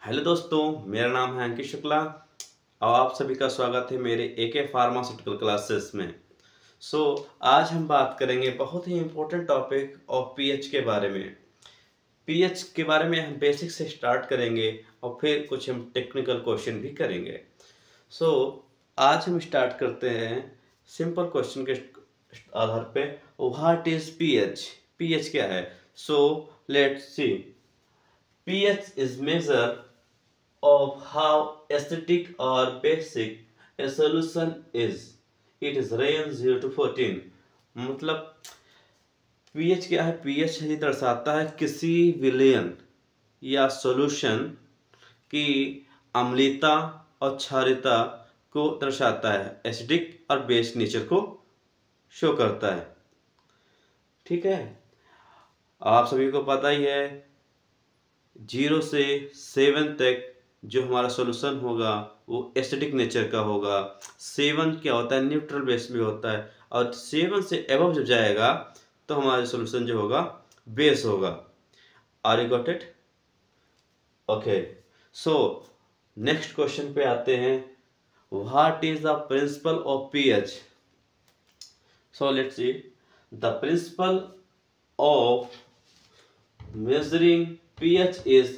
Hello दोस्तों, मेरा नाम है अंकित शुक्ला और आप सभी का स्वागत है मेरे एके फार्मास्यूटिकल क्लासेस में। आज हम बात करेंगे बहुत ही इम्पोर्टेंट टॉपिक ऑफ पीएच के बारे में। पीएच के बारे में हम बेसिक से स्टार्ट करेंगे और फिर कुछ हम टेक्निकल क्वेश्चन भी करेंगे। आज हम स्टार्ट करते हैं सिंपल क्वेश्चन के आधार पे। What is pH? पीएच क्या है? Let's see. pH is measure of how acidic or basic a solution is. It is range 0 to 14. मतलब pH क्या है? pH ये दर्शाता है किसी विलयन या सॉल्यूशन की अम्लीयता और क्षारीयता को दर्शाता है। एसिडिक और बेस नेचर को शो करता है। ठीक है, आप सभी को पता ही है 0 से 7 तक जो हमारा सॉल्यूशन होगा वो एसिडिक नेचर का होगा। 7 क्या होता है? न्यूट्रल बेस में होता है। और 7 से एबव जब जाएगा तो हमारा सॉल्यूशन जो होगा बेस होगा। Are you got it? Okay, next question पे आते हैं। What is the principle of pH? Let's see. The principle of measuring pH is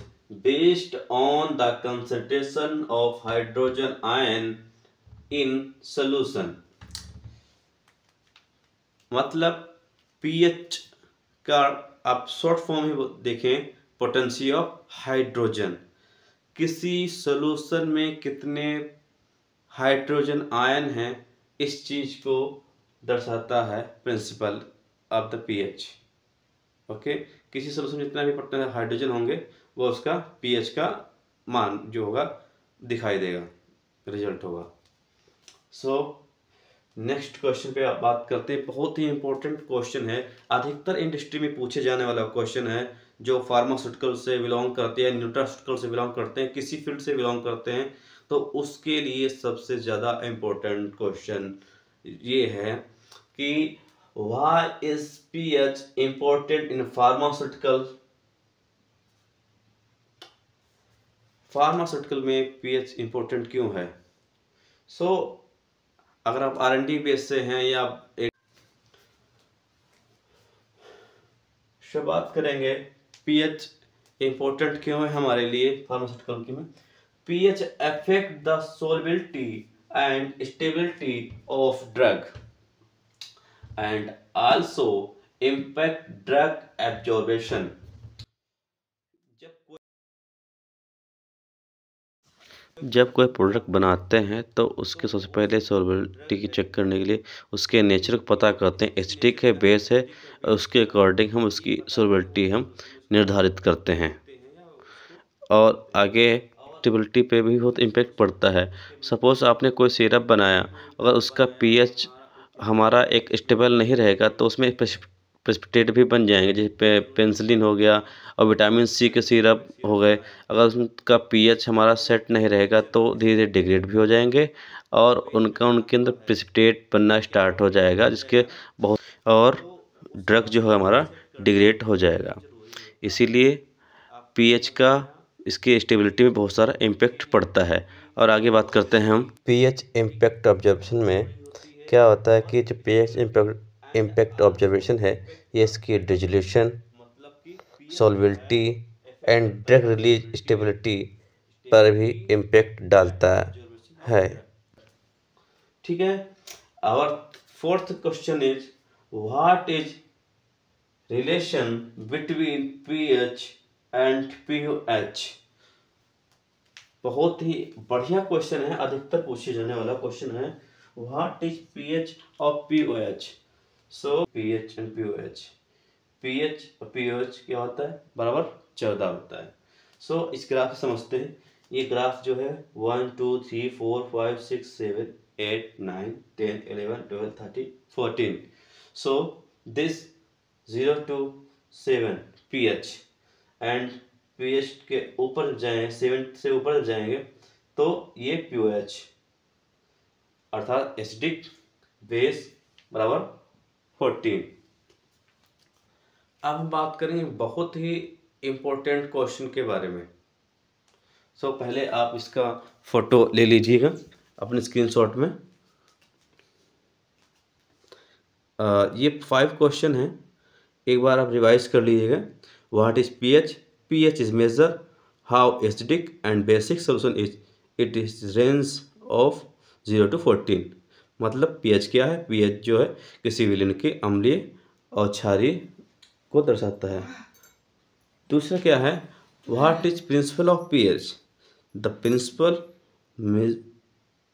based on the concentration of hydrogen ion in solution. मतलब pH का आप short form ही देखें, potency of hydrogen. किसी solution में कितने हाइड्रोजन आयन हैं, इस चीज को दर्शाता है principle of the pH. Okay, किसी सॉल्यूशन में जितना भी परसेंट हाइड्रोजन होंगे वो उसका पीएच का मान जो होगा दिखाई देगा, रिजल्ट होगा। नेक्स्ट क्वेश्चन पे आप बात करते हैं। बहुत ही इंपॉर्टेंट क्वेश्चन है, अधिकतर इंडस्ट्री में पूछे जाने वाला क्वेश्चन है। जो फार्मास्यूटिकल से बिलोंग करते हैं, न्यूट्रास्यूटिकल से बिलोंग करते हैं, किसी फील्ड से बिलोंग करते हैं, तो उसके लिए सबसे ज़्यादा इम्पोर्टेंट क्वेश्चन ये है कि why is pH important in pharmaceutical? Pharmaceutical में pH इंपॉर्टेंट क्यों है? अगर आप R&D बेस से हैं या बात करेंगे pH इंपॉर्टेंट क्यों है हमारे लिए फार्मास्यूटिकल की में। pH affect the solubility and stability of drug and also impact drug absorption. जब कोई प्रोडक्ट बनाते हैं तो उसके सबसे पहले सॉल्युबिलिटी की चेक करने के लिए उसके नेचर को पता करते हैं। एसिडिक है, बेस है, और उसके अकॉर्डिंग हम उसकी सॉल्युबिलिटी हम निर्धारित करते हैं। और आगे स्टेबिलिटी पे भी बहुत इम्पेक्ट पड़ता है। सपोज़ आपने कोई सिरप बनाया, अगर उसका पीएच हमारा एक स्टेबल नहीं रहेगा तो उसमें प्रेसिपिटेट भी बन जाएंगे, जैसे पेंसिलिन हो गया और विटामिन सी के सिरप हो गए। अगर उनका पीएच हमारा सेट नहीं रहेगा तो धीरे धीरे डिग्रेड भी हो जाएंगे और उनके अंदर प्रेसिपिटेट बनना स्टार्ट हो जाएगा, जिसके बहुत और ड्रग जो है हमारा डिग्रेड हो जाएगा। इसीलिए पीएच का इसकी स्टेबिलिटी में बहुत सारा इम्पेक्ट पड़ता है। और आगे बात करते हैं हम पीएच इम्पेक्ट ऑब्जर्वेशन में। क्या होता है कि जो पीएच इम्पेक्ट ऑब्जर्वेशन है, ये इसकी dissolution, solubility and drug release stability पर भी इम्पेक्ट डालता है। ठीक है, our fourth question is what is relation between pH and pOH? बहुत ही बढ़िया क्वेश्चन है, अधिकतर पूछे जाने वाला क्वेश्चन है। What is pH of pOH? PH and pOH, pH और पीओएच क्या होता है? बराबर 14 होता है। इस ग्राफ से समझते हैं। ये ग्राफ जो है 1 2 3 4 5 6 7 8 9 10 11 12 13 14। This 0 to 7 pH and pH के ऊपर जाएं, 7 से ऊपर जाएंगे तो ये pOH अर्थात एसिडिक, बेस बराबर 14। अब हम बात करेंगे बहुत ही इंपॉर्टेंट क्वेश्चन के बारे में। सो पहले आप इसका फ़ोटो ले लीजिएगा अपने स्क्रीनशॉट में। ये 5 क्वेश्चन हैं, एक बार आप रिवाइज कर लीजिएगा। What is pH? PH is major how acidic and basic solution is, it is range of 0 to 14। मतलब पीएच क्या है? पीएच जो है किसी विलयन के अम्लीय और क्षारीय को दर्शाता है। दूसरा क्या है? What is principle of pH? The principle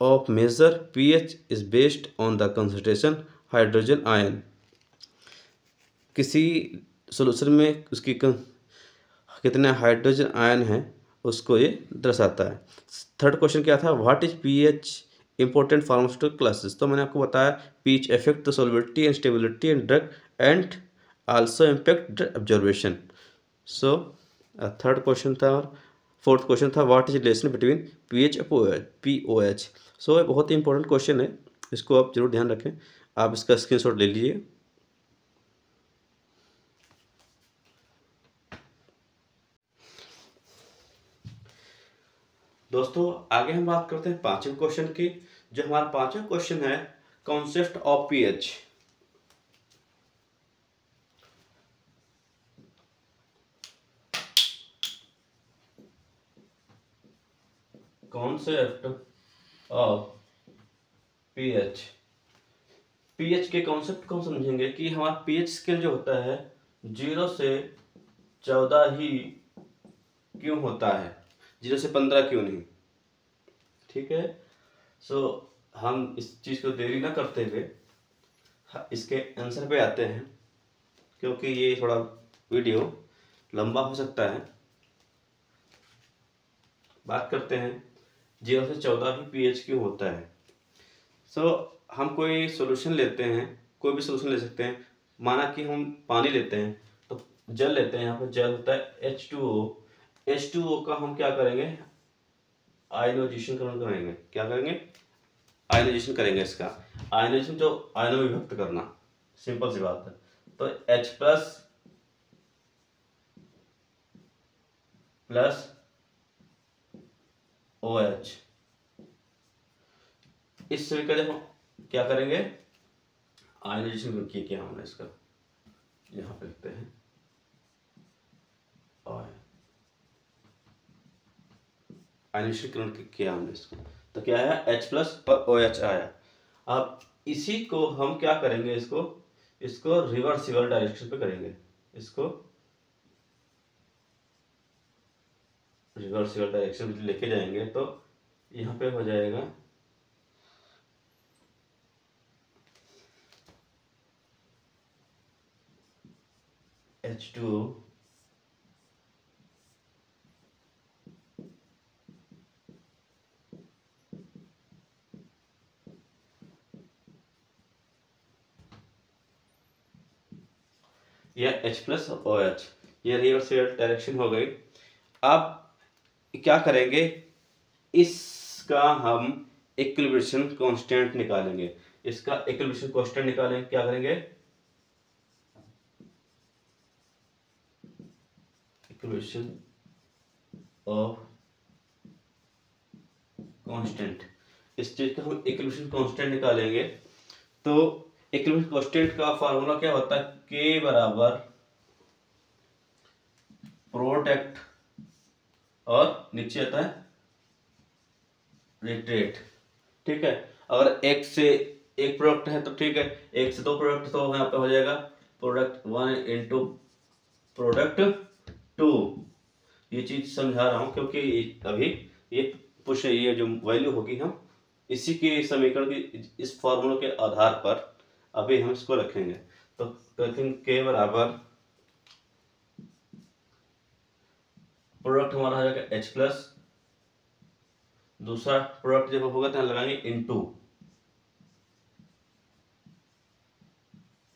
of measure pH is based on the concentration hydrogen ion. किसी सॉल्यूशन में उसकी कितने हाइड्रोजन आयन हैं उसको ये दर्शाता है। थर्ड क्वेश्चन क्या था? What is pH important pharmaceutical classes? तो मैंने आपको बताया pH affect the solubility and stability and drug and also impact drug absorption. So third question था। और फोर्थ क्वेश्चन था what is relation between pH और पीओएच। सो बहुत ही इंपॉर्टेंट क्वेश्चन है, इसको आप जरूर ध्यान रखें। आप इसका स्क्रीनशॉट ले लीजिए। दोस्तों आगे हम बात करते हैं पांचवें क्वेश्चन की। जो हमारा पांचवा क्वेश्चन है concept of pH. Concept of pH. PH के कॉन्सेप्ट को समझेंगे कि हमारा पीएच स्केल जो होता है 0 से 14 ही क्यों होता है, 0 से 15 क्यों नहीं। ठीक है, सो हम इस चीज़ को देरी ना करते हुए इसके आंसर पे आते हैं, क्योंकि ये थोड़ा वीडियो लंबा हो सकता है। बात करते हैं 0 से 14 ही पीएच क्यों होता है। सो हम कोई सॉल्यूशन लेते हैं, कोई भी सॉल्यूशन ले सकते हैं। माना कि हम पानी लेते हैं, तो जल लेते हैं, यहाँ पर जल होता है H2O। H2O का हम क्या करेंगे? आयनोजेशन करेंगे। क्या करेंगे? आयनोजेशन करेंगे। इसका आयनोजेशन जो आयनों में विभक्त करना, सिंपल सी बात है। तो H प्लस OH, इस तरीके से हम क्या करेंगे? आयनोजेशन किया हमने इसका, यहाँ पे लिखते हैं आयनीकरण किया हमने इसको, तो क्या आया? H प्लस और OH आया। अब इसी को हम क्या करेंगे? इसको रिवर्सिबल डायरेक्शन पे करेंगे। इसको रिवर्सिबल डायरेक्शन में लेके जाएंगे तो यहाँ पे हो जाएगा H2O या H प्लस OH, ये रिवर्सिबल डायरेक्शन हो गई। अब क्या करेंगे? इसका हम इक्विलिब्रेशन कांस्टेंट निकालेंगे। इसका इक्विलिब्रेशन कांस्टेंट निकालेंगे, क्या करेंगे? इक्वेशन ऑफ कांस्टेंट, इस चीज का हम इक्वेशन कांस्टेंट निकालेंगे। तो इक्वेशन कांस्टेंट का फार्मूला क्या होता है? K बराबर प्रोडक्ट और नीचे आता है रिट्रेट। ठीक है, अगर एक से एक प्रोडक्ट है तो ठीक है, एक से दो प्रोडक्ट तो यहाँ पे हो जाएगा प्रोडक्ट 1 इंटू प्रोडक्ट 2। ये चीज समझा रहा हूं क्योंकि अभी ये पुश ये जो वैल्यू होगी हम इसी के समीकरण की इस फॉर्मूले के आधार पर अभी हम इसको रखेंगे। तो K बराबर प्रोडक्ट हमारा हो जाएगा H प्लस, दूसरा प्रोडक्ट जब होगा तो लगाएंगे इनटू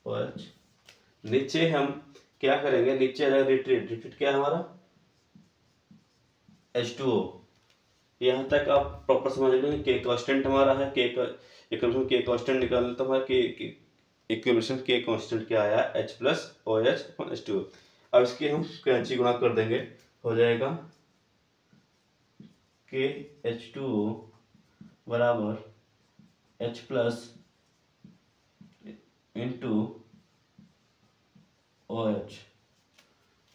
OH। नीचे हम क्या करेंगे? नीचे आ जाएगा रिट्रीट। रिट्रीट क्या है हमारा? H2O। यहाँ तक आप प्रॉपर समझ लेंगे। के कांस्टेंट हमारा है, के का इक्वेशन के कांस्टेंट निकालना तो हमारा के इक्वेशन के कांस्टेंट क्या आया? H plus OH H2O। अब इसकी हम कैंची गुणा कर देंगे, हो जाएगा के H2O बराबर H प्लस इंटू OH।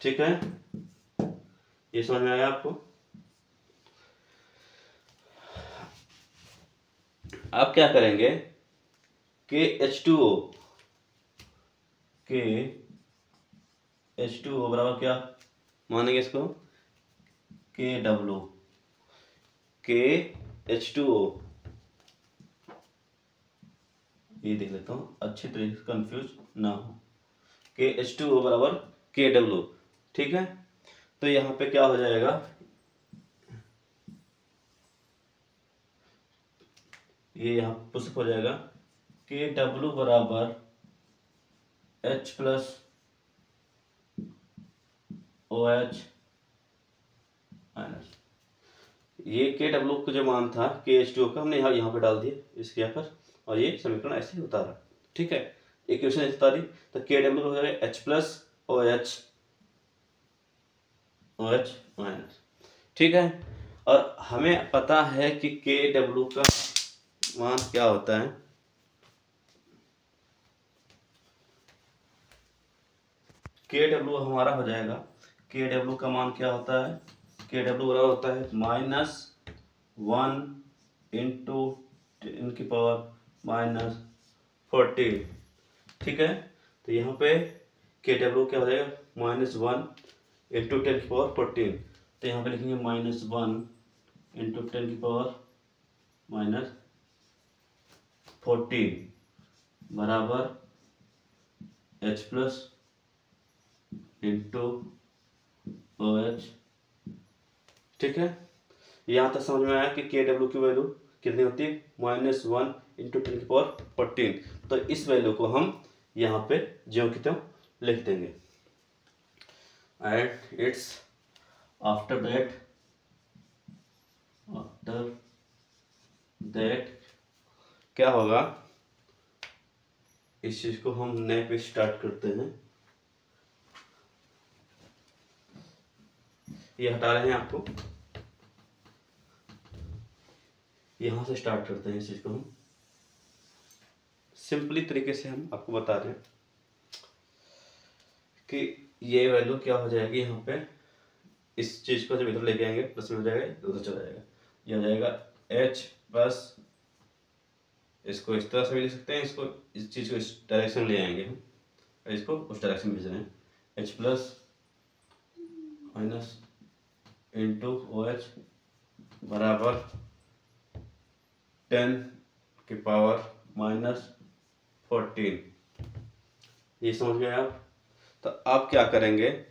ठीक है, ये समझ में आया आपको? आप क्या करेंगे, के H2O बराबर क्या मानेंगे इसको, के H2O, ये देख लेता हूँ अच्छी तरीके से कंफ्यूज ना हो, के H2O बराबर KW। ठीक है, तो यहाँ पे क्या हो जाएगा, ये यहाँ पुशअप हो जाएगा, KW बराबर H प्लस OH माइनस, ये KW का जो मान था KH2O का हमने यहाँ पे डाल दिया इसके यहाँ पर, और ये समीकरण ऐसे ही उतारा। ठीक है, इक्वेशन ऐसे उतारी, तो KW हो जाएगा H प्लस OH माइनस। ठीक है, और हमें पता है कि KW का मान क्या होता है, KW हमारा हो जाएगा, KW का मान क्या होता है, KW बराबर होता है -1 इंटू 10 की पावर -14। ठीक है, तो यहाँ पे KW क्या हो जाएगा, -1 इंटू 10 की पावर 14, तो यहाँ पे लिखेंगे -1 इंटू 10 की पावर -14 बराबर H प्लस इंटू OH। ठीक है, यहाँ तक समझ में आया कि KW की वैल्यू कितनी होती है, -1 इंटू 10 की पावर 14। तो इस वैल्यू को हम यहाँ पे ज्यों की त्यों लिख देंगे, एंड इट्स आफ्टर दैट क्या होगा, इस चीज को हम नए पे स्टार्ट करते हैं, ये हटा रहे हैं आपको, यहां से स्टार्ट करते हैं इस चीज को हम सिंपली तरीके से हम आपको बता रहे हैं कि ये वैल्यू क्या हो जाएगी, यहाँ पे इस चीज को जब इधर लेके आएंगे प्लस में हो जाएगा, उधर चला जाएगा, ये हो जाएगा H प्लस, इसको इस तरह से भी लिख सकते हैं, इसको इस चीज को इस डायरेक्शन ले आएंगे हम, इसको उस डायरेक्शन भेज रहे हैं, H plus minus into OH बराबर 10 की पावर -14। ये समझ गए आप? तो आप क्या करेंगे,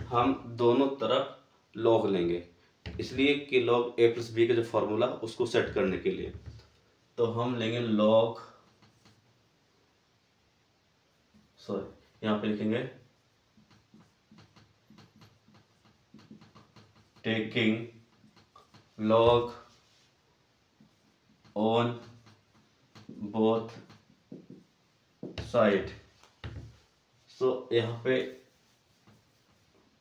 हम दोनों तरफ लॉग लेंगे, इसलिए कि log a प्लस बी का जो फॉर्मूला उसको सेट करने के लिए, तो हम लेंगे log, सॉरी यहाँ पे लिखेंगे taking log on both side. So यहाँ पे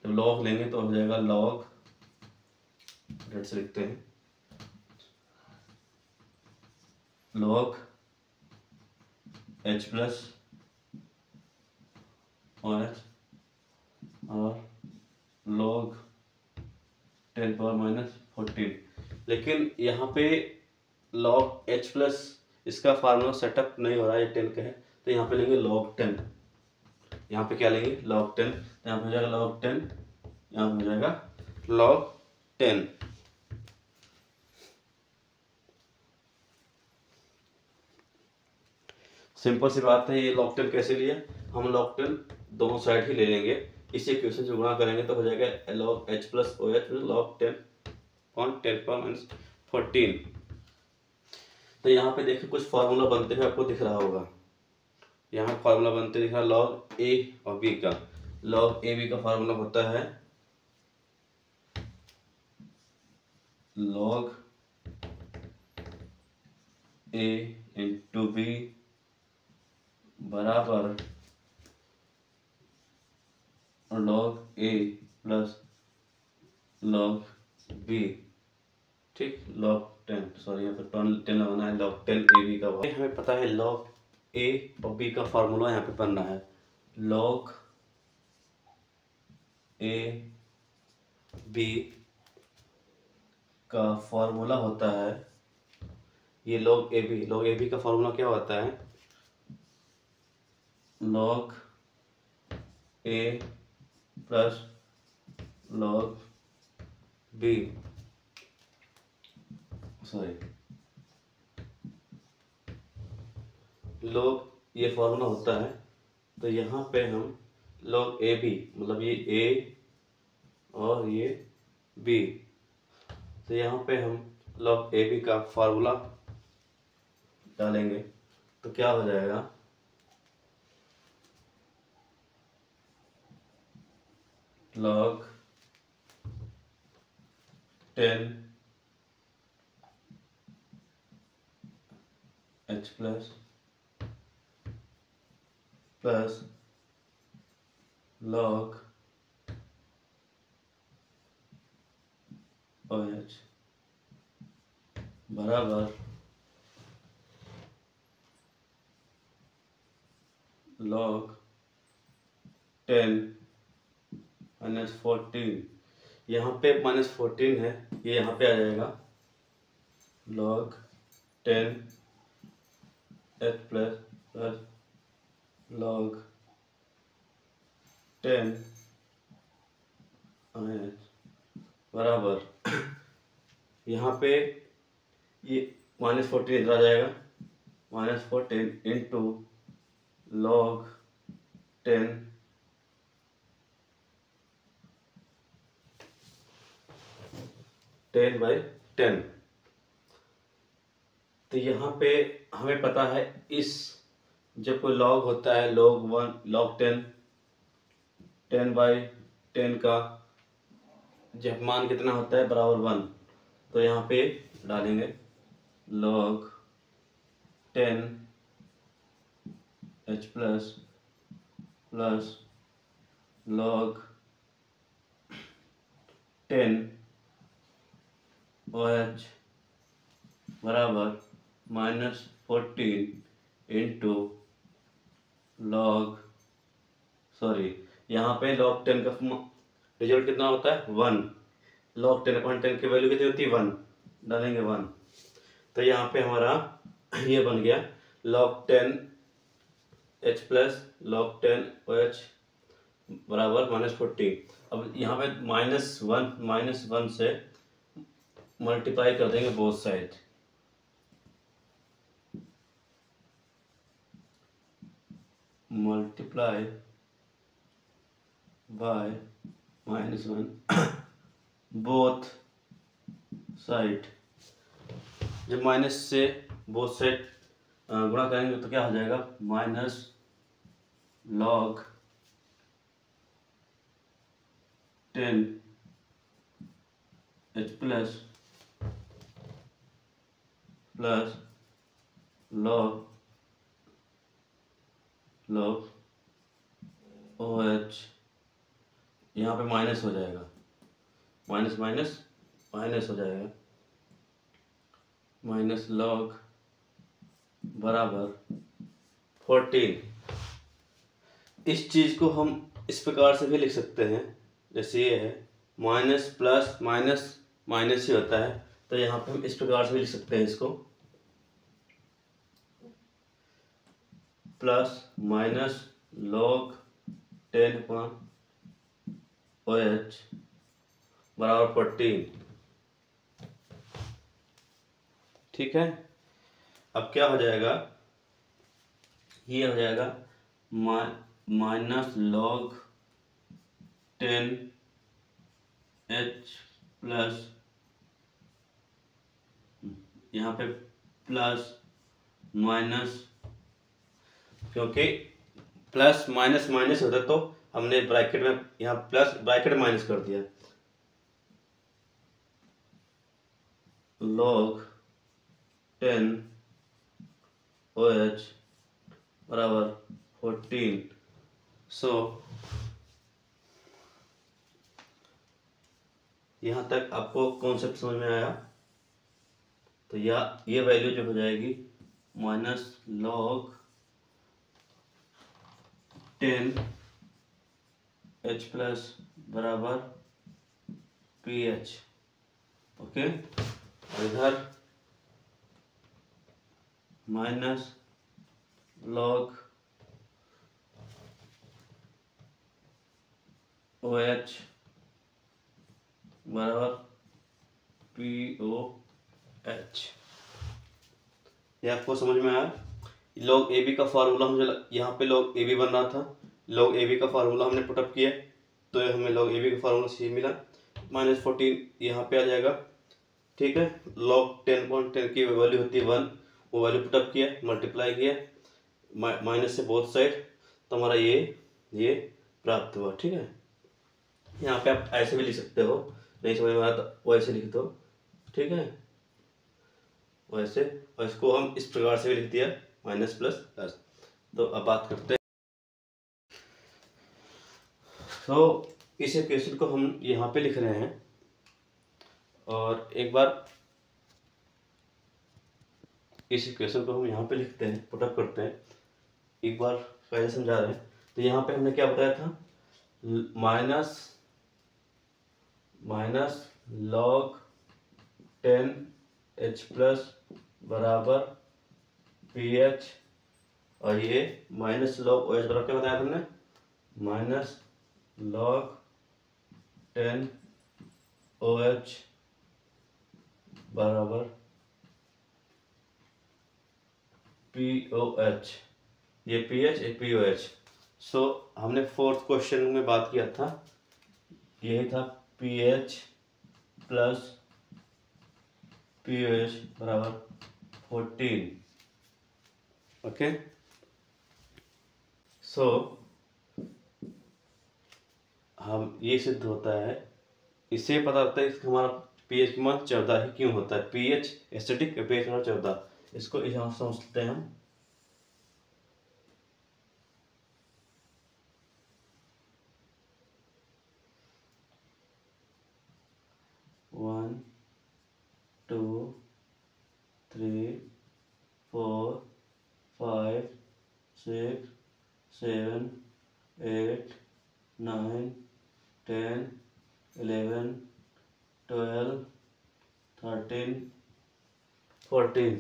जब log लेंगे तो हो जाएगा log, डेट से लिखते हैं log H प्लस OH और log 10 पावर -14। लेकिन यहाँ पे log H प्लस इसका फार्मूला सेटअप नहीं हो रहा है, ये 10 का है, तो यहाँ पे लेंगे log 10, यहाँ पे क्या लेंगे log 10, तो यहाँ पे हो जाएगा log 10, यहाँ पे हो जाएगा log 10। सिंपल सी बात है, ये log 10 कैसे लिया, हम log 10 दोनों साइड ही ले लेंगे, इसी इक्वेशन से गुणा करेंगे तो हो जाएगा log H plus OH log 10 on 10 power -14। तो यहाँ पे देखिए कुछ फार्मूला बनते हुए आपको दिख रहा होगा, यहाँ फार्मूला बनते दिख रहा है log A और B का, log A B का फार्मूला होता है log A इंटू B बराबर log A plus log B। ठीक। log 10, सॉरी यहाँ पे 10 लगाना है। log 10 AB का हमें पता है log A और B का फार्मूला यहाँ पे बनना है। log A B का फार्मूला होता है, ये log AB का फार्मूला क्या होता है? log A plus log B, sorry log, ये फार्मूला होता है। तो यहाँ पे हम log AB, मतलब ये A और ये B, तो यहाँ पे हम log AB का फार्मूला डालेंगे तो क्या हो जाएगा? log 10 H plus log OH बराबर log 10 माइनस 14, यहाँ पे -14 है, ये यहाँ पे आ जाएगा log 10 H plus log 10 OH बराबर यहाँ पे ये -14 इधर आ जाएगा, -14 इंटू log 10 10/10। तो यहाँ पे हमें पता है इस, जब कोई log होता है log 1 log 10 10/10 का जब मान कितना होता है बराबर 1, तो यहाँ पे डालेंगे log 10 H plus log 10 OH बराबर -14 इंटू log, सॉरी यहाँ पे log 10 का रिजल्ट कितना होता है 1, log 10/10 की वैल्यू कितनी होती है 1, डालेंगे 1, तो यहाँ पे हमारा ये बन गया log 10 H plus log 10 OH बराबर -14। अब यहाँ पे -1 से मल्टीप्लाई कर देंगे both side, multiply by -1 both side. जब माइनस से बोथ साइड गुणा करेंगे तो क्या हो जाएगा -log 10 H plus log OH, यहाँ पे माइनस हो जाएगा, माइनस हो जाएगा, -log बराबर 14। इस चीज़ को हम इस प्रकार से भी लिख सकते हैं, जैसे ये है माइनस प्लस माइनस ही होता है, तो यहाँ पे हम इस प्रकार से भी लिख सकते हैं इसको, प्लस माइनस log 10/OH बराबर 14। ठीक है, अब क्या हो जाएगा, ये हो जाएगा -log 10H प्लस, यहाँ पे प्लस माइनस, क्योंकि प्लस माइनस होता तो हमने ब्रैकेट में यहाँ प्लस ब्रैकेट माइनस कर दिया, log 10OH बराबर 14। सो यहाँ तक आपको कॉन्सेप्ट समझ में आया? तो ये वैल्यू जो हो जाएगी माइनस लॉग 10 H प्लस बराबर pH। ओके, और इधर माइनस लॉग OH बराबर POH। ये आपको समझ में आया? लॉग ए बी का फार्मूला मुझे यहाँ पे लॉग ए बी बन रहा था, लॉग ए बी का फार्मूला हमने पुटअप किया तो हमें लॉग ए बी का फार्मूला सी मिला, -14 यहाँ पे आ जाएगा। ठीक है, लॉग 10.10 की वैल्यू होती है 1, वो वैल्यू पुटअप किया, मल्टीप्लाई किया माइनस से बोथ साइड, तो हमारा ये प्राप्त हुआ। ठीक है, यहाँ पे आप ऐसे भी लिख सकते हो, नहीं समझ में आया तो वैसे लिख दो। ठीक है, वैसे, और इसको हम इस प्रकार से भी लिख दिया माइनस प्लस प्लस। तो अब बात करते हैं, तो इस इक्वेशन को हम यहाँ पे लिख रहे हैं, और एक बार इस इक्वेशन को हम यहाँ पे लिखते हैं, पुटअप करते हैं, एक बार पहले समझा रहे हैं। तो यहाँ पे हमने क्या बताया था, माइनस लॉग 10 H प्लस बराबर pH, और ये माइनस लॉग OH बराबर क्या बताया तुमने, माइनस लॉग 10 OH बराबर POH। ये pH ये POH। सो हमने फोर्थ क्वेश्चन में बात किया था, यही था pH प्लस POH बराबर 14। ओके, सो हम ये सिद्ध होता है, इससे पता लगता है कि हमारा pH की मान 14 ही क्यों होता है। pH एसिडिक, pH हमारा 14, इसको यहाँ समझते हैं हम। वन 2 3 4 5 6 7 8 9 10 11 12 13 14,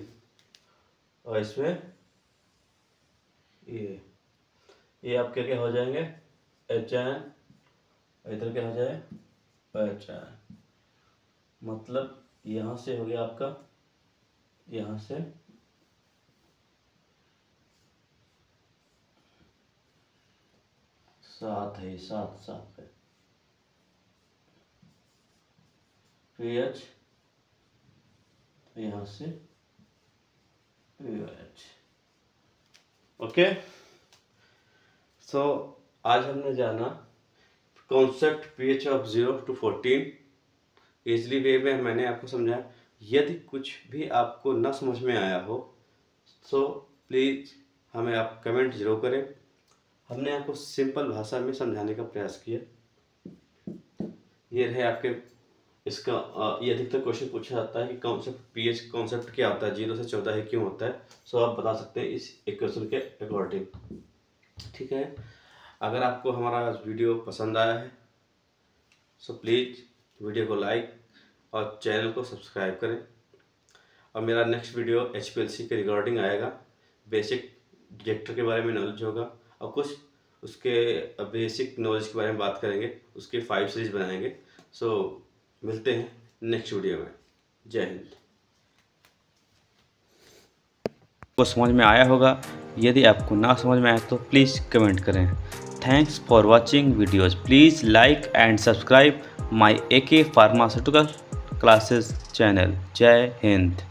और इसमें ये आपके क्या हो जाएंगे HN, इधर क्या हो जाए HN। मतलब यहाँ से हो गया आपका, यहाँ से 7 है, 7 है। pH यहाँ से pH। ओके, सो आज हमने जाना concept pH of 0 to 14 easily way में। मैंने आपको समझाया, यदि कुछ भी आपको ना समझ में आया हो तो प्लीज़ हमें आप कमेंट जरूर करें। हमने आपको सिंपल भाषा में समझाने का प्रयास किया। ये रहे आपके, इसका ये अधिकतर क्वेश्चन पूछा जाता है कि कॉन्सेप्ट pH कॉन्सेप्ट क्या होता है, 0 से 14 ही क्यों होता है। सो आप बता सकते हैं इस इक्वेशन के अकॉर्डिंग। ठीक है, अगर आपको हमारा वीडियो पसंद आया है सो प्लीज़ वीडियो को लाइक और चैनल को सब्सक्राइब करें। और मेरा नेक्स्ट वीडियो HPLC के रिगार्डिंग आएगा, बेसिक डिटेक्टर के बारे में नॉलेज होगा, और कुछ उसके बेसिक नॉलेज के बारे में बात करेंगे, उसके 5 सीरीज बनाएंगे। सो मिलते हैं नेक्स्ट वीडियो में। जय हिंद। को समझ में आया होगा, यदि आपको ना समझ में आया तो प्लीज़ कमेंट करें। Thanks for watching videos. Please like and subscribe my AK Pharmaceutical Classes channel. जय हिंद।